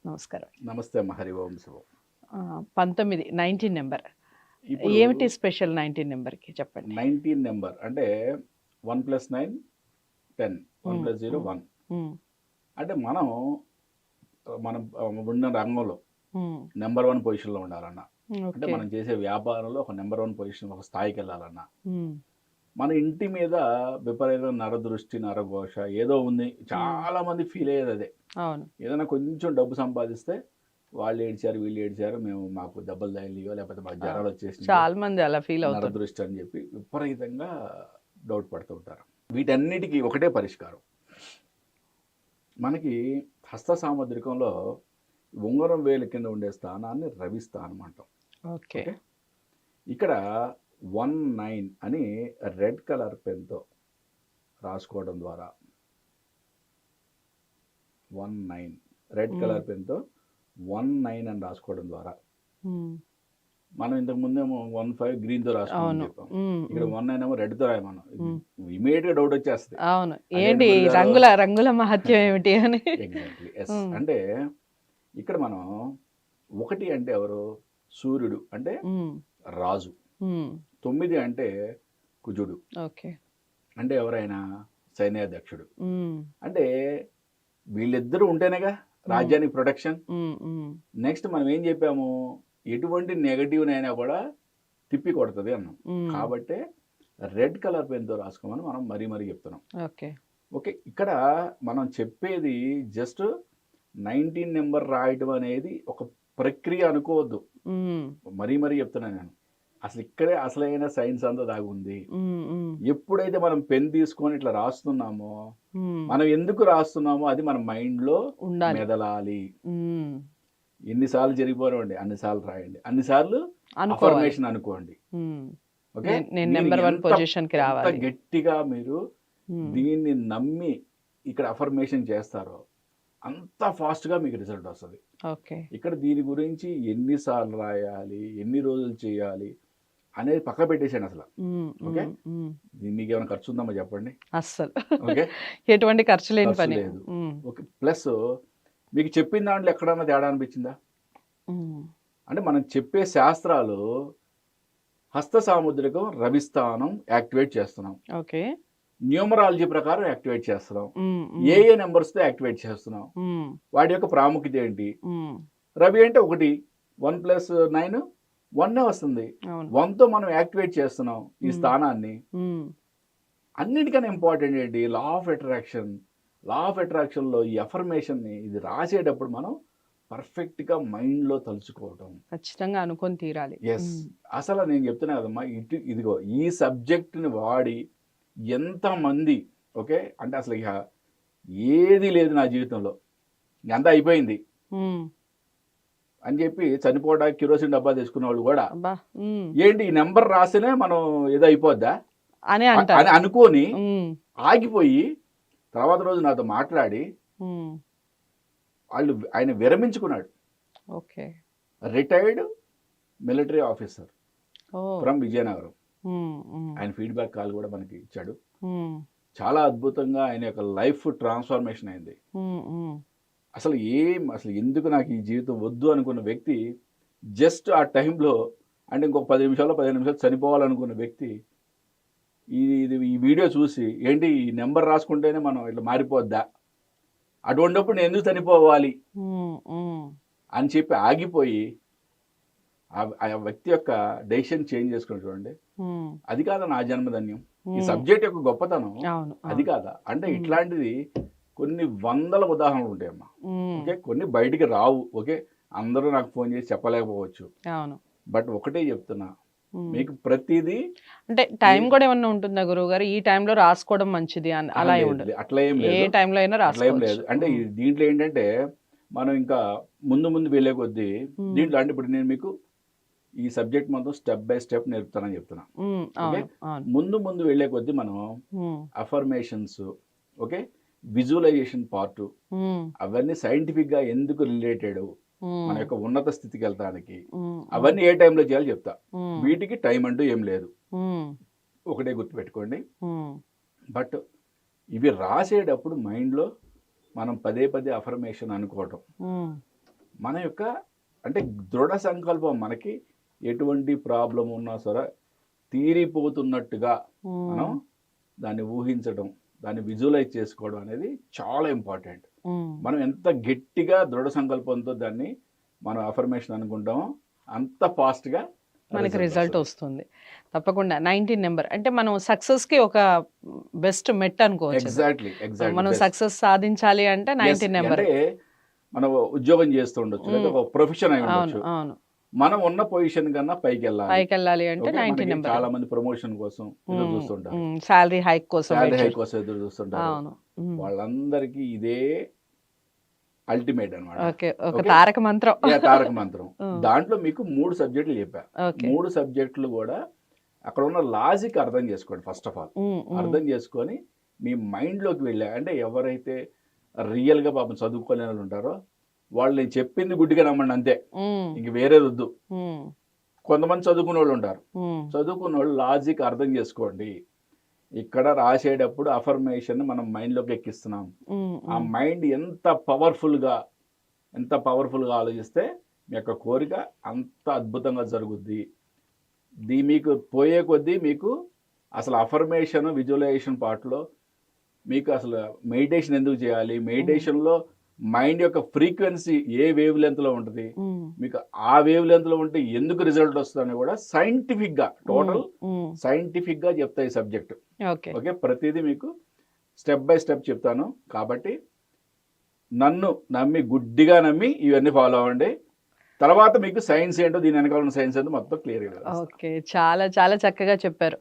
నమస్కారం. నమస్తే అమ్మ. హరి ఓం శుభం. 19 19 నెంబర్. ఇప్పుడు ఏమిటి స్పెషల్ 19 నెంబర్‌కి చెప్పండి? 19 నెంబర్ అంటే 1 + 9 10, 1 హ్మ్. + 0 హ్మ్. 1. హ్మ్. అంటే మనం ఉన్న రంగంలో హ్మ్. నెంబర్ 1 పొజిషన్‌లో ఉండాలన్నా, అంటే ఓకే. మనం చేసే వ్యాపారంలో ఒక నెంబర్ 1 పొజిషన్, ఒక స్థాయికెళ్ళాలన్నా, హ్మ్. మన ఇంటి మీద విపరీతమైన నరదృష్టి, నరఘోష ఏదో ఉంది. హ్మ్. చాలా మంది ఫీల్ అయ్యేది అదే. అవును. ఏదైనా కొంచెం డబ్బు సంపాదిస్తే వాళ్ళు ఏడ్చారు, వీళ్ళు ఏడ్చారు, మాకు దెబ్బలు తగిలియో లేకపోతే మాకు ఆ! జ్వరాలు వచ్చేసినాయో, చాలా మంది అలా ఫీల్ అవుతారు. నరదృష్టి అని చెప్పి విపరీతంగా డౌట్ పడుతూ ఉంటారు. వీటన్నిటికీ ఒకటే పరిష్కారం. మనకి హస్త సాముద్రికంలో ఉంగరం వేలు కింద ఉండే స్థానాన్ని రవి స్థానం అంటాం. ఓకే. ఓకే, ఇక్కడ 19 అని రెడ్ కలర్ పెన్తో రాసుకోవడం ద్వారా, 19 రెడ్ హ్మ్. కలర్ పెన్తో 19 అని రాసుకోవడం ద్వారా, హ్మ్. మనం ఇంతకు ముందేమో 15 గ్రీన్తో రాసుకోమని అవును. చెప్పాం. హ్మ్. ఇక్కడ హ్మ్. 19 ఏమో రెడ్తో రాయమన్నాం. హ్మ్. ఇమీడియట్గా డౌట్ వచ్చేస్తుంది. అవును. అదేంటి ఏంటి ఈ గురుగారు? రంగుల మహత్యం ఏమిటి అని. Exactly, yes. హ్మ్. అంటే ఇక్కడ మనం 1 అంటే ఎవరు? సూర్యుడు అంటే హ్మ్. రాజు. హ్మ్. 9 అంటే కుజుడు ఓకే. అంటే ఎవరైనా సైన్యాధ్యక్షుడు. హ్మ్. అంటే వీళ్ళిద్దరూ ఉంటేనేగా హ్మ్. రాజ్యానికి ప్రొటెక్షన్. హ్మ్. హ్మ్. నెక్స్ట్ మనం ఏం చెప్పాము? ఎటువంటి నెగటివ్నైనా కూడా తిప్పి కొడుతుంది అన్నాం. హ్మ్. కాబట్టే రెడ్ కలర్ పెన్తో రాసుకోమని మనం మరీ చెప్తున్నాం. ఓకే. ఓకే, ఇక్కడ మనం చెప్పేది జస్ట్ 19 నెంబర్ రాయడం అనేది ఒక ప్రక్రియ అనుకోవద్దు. హ్మ్. మరీ చెప్తున్నాను నేను. అసలు ఇక్కడే అసలైన సైన్స్ అంతా దాగుంది. హ్మ్. హ్మ్. ఎప్పుడైతే మనం పెన్ తీసుకొని ఇట్లా రాస్తున్నామో, హ్మ్. మనం ఎందుకు రాస్తున్నామో అది మన మైండ్లో ఉండాలి. మెదలాలి. హ్మ్. ఎన్నిసార్లు జరిగిపోనివ్వండి, అన్నిసార్లు రాయండి, అన్నిసార్లు అనుకోవాలి. అఫర్మేషన్ అనుకోండి. హ్మ్. ఓకే, నేను మీరు నంబర్ 1 ఎంత పొజిషన్‌కి ఎంత రావాలి. గట్టిగా మీరు హ్మ్. దీన్ని నమ్మి ఇక్కడ అఫర్మేషన్ చేస్తారో అంత ఫాస్ట్గా మీకు రిజల్ట్ వస్తుంది. ఓకే. ఇక్కడ దీని గురించి ఎన్నిసార్లు రాయాలి, ఎన్ని రోజులు చేయాలి అనేది పక్క పెట్టేసాను అసలు. హ్మ్. ఓకే, హ్మ్. హ్మ్. మీకు ఏమైనా ఖర్చు ఉందమ్మా చెప్పండి. అస్సలు. ఓకే, ఎటువంటి ఖర్చు లేని ఖర్చు పని. లేదు. హ్మ్. ఓకే, ప్లస్ మీకు చెప్పిన దాంట్లో ఎక్కడన్నా తేడా అనిపించిందా? హ్మ్. అంటే మనం చెప్పే శాస్త్రాలు హస్త సాముద్రికం రవిస్థానం యాక్టివేట్ చేస్తున్నాం, ఓకే. న్యూమరాలజీ ప్రకారం యాక్టివేట్ చేస్తున్నాం, హ్మ్. ఏ హ్మ్. నెంబర్స్తో యాక్టివేట్ చేస్తున్నాం, హ్మ్. వాటి యొక్క ప్రాముఖ్యత ఏంటి. హ్మ్. రవి అంటే 1, 1 + 9 1 వస్తుంది. అవును. 1తో మనం యాక్టివేట్ చేస్తున్నాం ఈ హ్మ్. స్థానాన్ని. హ్మ్. అన్నిటికన్నా ఇంపార్టెంట్ ఏంటి? Law of attraction. Law of అట్రాక్షన్లో ఈ అఫర్మేషన్ని ఇది రాసేటప్పుడు మనం పర్ఫెక్ట్గా మైండ్లో తలుచుకోవటం. ఖచ్చితంగా అనుకోని తీరాలి. ఎస్. హ్మ్. అసలు నేను చెప్తున్నా కదమ్మా, ఇదిగో ఈ సబ్జెక్ట్ని వాడి ఎంతమంది, ఓకే, అంటే అసలు ఇక ఏది లేదు నా జీవితంలో, అంతా అయిపోయింది హ్మ్. అని చెప్పి చనిపోవడానికి కిరోసిన్ డబ్బా తెచ్చుకున్న వాళ్ళు కూడా, అబ్బా! హ్మ్. ఏంటి ఈ నెంబర్ రాస్తేనే మనం ఏదో అయిపోద్దా అని అని అంటారు. అనుకొని హ్మ్. ఆగిపోయి, తర్వాత రోజు నాతో మాట్లాడి హ్మ్. ఆయన విరమించుకున్నాడు. Okay. Retired military officer oh! From Vizianagaram. Hmm. Hmm. ఆయన ఫీడ్బ్యాక్ కాల్ కూడా మనకి ఇచ్చాడు. హ్మ్. చాలా అద్భుతంగా ఆయన యొక్క లైఫ్ ట్రాన్స్ఫర్మేషన్ అయింది. హ్మ్. హ్మ్. అసలు ఎందుకు నాకు ఈ జీవితం వద్దు అనుకున్న వ్యక్తి, జస్ట్ ఆ టైంలో, అంటే ఇంకొక 10 నిమిషాలు 15 నిమిషాలు చనిపోవాలనుకున్న వ్యక్తి ఈ వీడియో చూసి, ఏంటి ఈ నెంబర్ రాసుకుంటేనే మనం ఇట్లా మారిపోద్దా, అటువంటిప్పుడు నేను ఎందుకు చనిపోవాలి హ్మ్. హ్మ్. అని చెప్పి ఆగిపోయి ఆ వ్యక్తి యొక్క డెసిషన్ చేంజ్ చేసుకుని చూడండి. హ్మ్. అది కాదా నా జన్మధన్యం. ఈ హ్మ్. సబ్జెక్ట్ యొక్క గొప్పతనం అవును. అది అవును. కాదా. అంటే హ్మ్. ఇట్లాంటిది కొన్ని వందల ఉదాహరణలు ఉంటాయమ్మా. హ్మ్. ఓకే, కొన్ని బయటికి రావు. ఓకే, అందరూ నాకు ఫోన్ చేసి చెప్పలేకపోవచ్చు. అవును. బట్ ఒకటే చెప్తున్నా, హ్మ్. మీకు ప్రతిదీ అంటే టైం కూడా ఏమన్నా ఉంటుందా గురువుగారు? ఈ టైంలో రాసుకోవడం మంచిది అని అలా ఏమి లేదు, ఉండదు. అట్లా ఏం ఏ లేదు. టైంలో అయినా అట్లా ఏం లేదు. రాసుకోవచ్చు. అంటే హ్మ్. దీంట్లో ఏంటంటే మనం ఇంకా ముందు వెళ్ళే కొద్దీ హ్మ్. దీంట్లో, అంటే ఇప్పుడు నేను మీకు ఈ సబ్జెక్ట్ మొత్తం స్టెప్ బై స్టెప్ నేర్పుతానని చెప్తున్నా. హ్మ్. ఓకే, అవును. అవును. ముందు వెళ్ళే కొద్దీ మనం హ్మ్. అఫర్మేషన్స్, ఓకే, విజువలైజేషన్ పార్ట్, హ్మ్. అవన్నీ సైంటిఫిక్గా ఎందుకు రిలేటెడ్ మన హ్మ్. యొక్క ఉన్నత స్థితికి వెళ్తానికి, హ్మ్. హ్మ్. అవన్నీ ఏ టైంలో చేయాలో చెప్తా. హ్మ్. వీటికి టైం అంటూ ఏం లేదు. హ్మ్. ఒకటే గుర్తుపెట్టుకోండి. హ్మ్. బట్ ఇవి రాసేటప్పుడు మైండ్లో మనం పదే అఫర్మేషన్ అనుకోవటం. హ్మ్. మన యొక్క అంటే దృఢ సంకల్పం మనకి ఎటువంటి ప్రాబ్లం ఉన్నా సరే తీరిపోతున్నట్టుగా మనం దాన్ని ఊహించడం, దాన్ని విజువలైజ్ చేసుకోవడం అనేది చాలా ఇంపార్టెంట్. మనం ఎంత గట్టిగా దృఢ సంకల్పంతో దాన్ని మనం అఫర్మేషన్ అనుకుంటామో అంత ఫాస్ట్గా మనకి రిజల్ట్ వస్తుంది. తప్పకుండా 19 నెంబర్ అంటే మనం సక్సెస్ కి ఒక బెస్ట్ మెట్ అనుకోవచ్చు. ఎగ్జాక్ట్లీ మనం సక్సెస్ సాధించాలి అంటే 19 నెంబర్. అంటే మనం ఉద్యోగం చేస్తూ ఉండొచ్చు, లేదా ఒక ప్రొఫెషన్ అయి అవును ఉండొచ్చు. అవును. మనం ఉన్న పొజిషన్ కన్నా పైకి వెళ్ళాలి అంటే ఓకే? 19 మనకి నెంబర్. చాలా మంది ప్రమోషన్ కోసం ఎదురు చూస్తుంటారు, సాలరీ హైక్ కోసం శాలరీ wait హైక్ కోసం ఎదురు చూస్తుంటారు. అవును. వాళ్ళందరికీ ఇదే అల్టిమేట్ అనమాట. ఓకే, ఒక ఓకే? తారక మంత్రం. తారక మంత్రం. ఉమ్, దాంట్లో మీకు 3 సబ్జెక్టులు చెప్పా. ఓకే. 3 సబ్జెక్టులు కూడా అక్కడ ఉన్న లాజిక్ అర్థం చేసుకోండి. ఫస్ట్ ఆఫ్ ఆల్ అర్థం చేసుకొని మీ మైండ్లోకి వెళ్ళా అంటే ఎవరైతే రియల్గా పాపం చదువుకోలేని వాళ్ళు ఉంటారో వాళ్ళు నేను చెప్పింది గుడ్డిగా నమ్మండి అంతే, ఇంక వేరేది వద్దు. కొంతమంది చదువుకునే వాళ్ళు ఉంటారు, చదువుకున్న వాళ్ళు లాజిక్ అర్థం చేసుకోండి. ఇక్కడ రాసేటప్పుడు అఫర్మేషన్ మనం మైండ్లోకి ఎక్కిస్తున్నాం. ఆ మైండ్ ఎంత పవర్ఫుల్గా ఆలోచిస్తే మీ యొక్క కోరిక అంత అద్భుతంగా జరుగుద్ది. మీకు పోయే కొద్దీ మీకు అసలు అఫర్మేషన్ విజువలైజేషన్ పార్ట్లో మీకు అసలు మెడిటేషన్ ఎందుకు చేయాలి, మెడిటేషన్లో మైండ్ యొక్క ఫ్రీక్వెన్సీ ఏ వేవ్ లెంత్లో ఉంటుంది, మీకు ఆ వేవ్ లెంత్లో ఉంటే ఎందుకు రిజల్ట్ వస్తుందని కూడా సైంటిఫిక్గా టోటల్ సైంటిఫిక్గా చెప్తా ఈ సబ్జెక్ట్. ఓకే, ప్రతిదీ మీకు స్టెప్ బై స్టెప్ చెప్తాను. కాబట్టి నన్ను నమ్మి గుడ్డిగా నమ్మి ఇవన్నీ ఫాలో అవ్వండి. తర్వాత మీకు సైన్స్ ఏంటో, దీని వెనకాల ఉన్న సైన్స్ ఏంటో మొత్తం క్లియర్గా. ఓకే, చాలా చాలా చక్కగా చెప్పారు.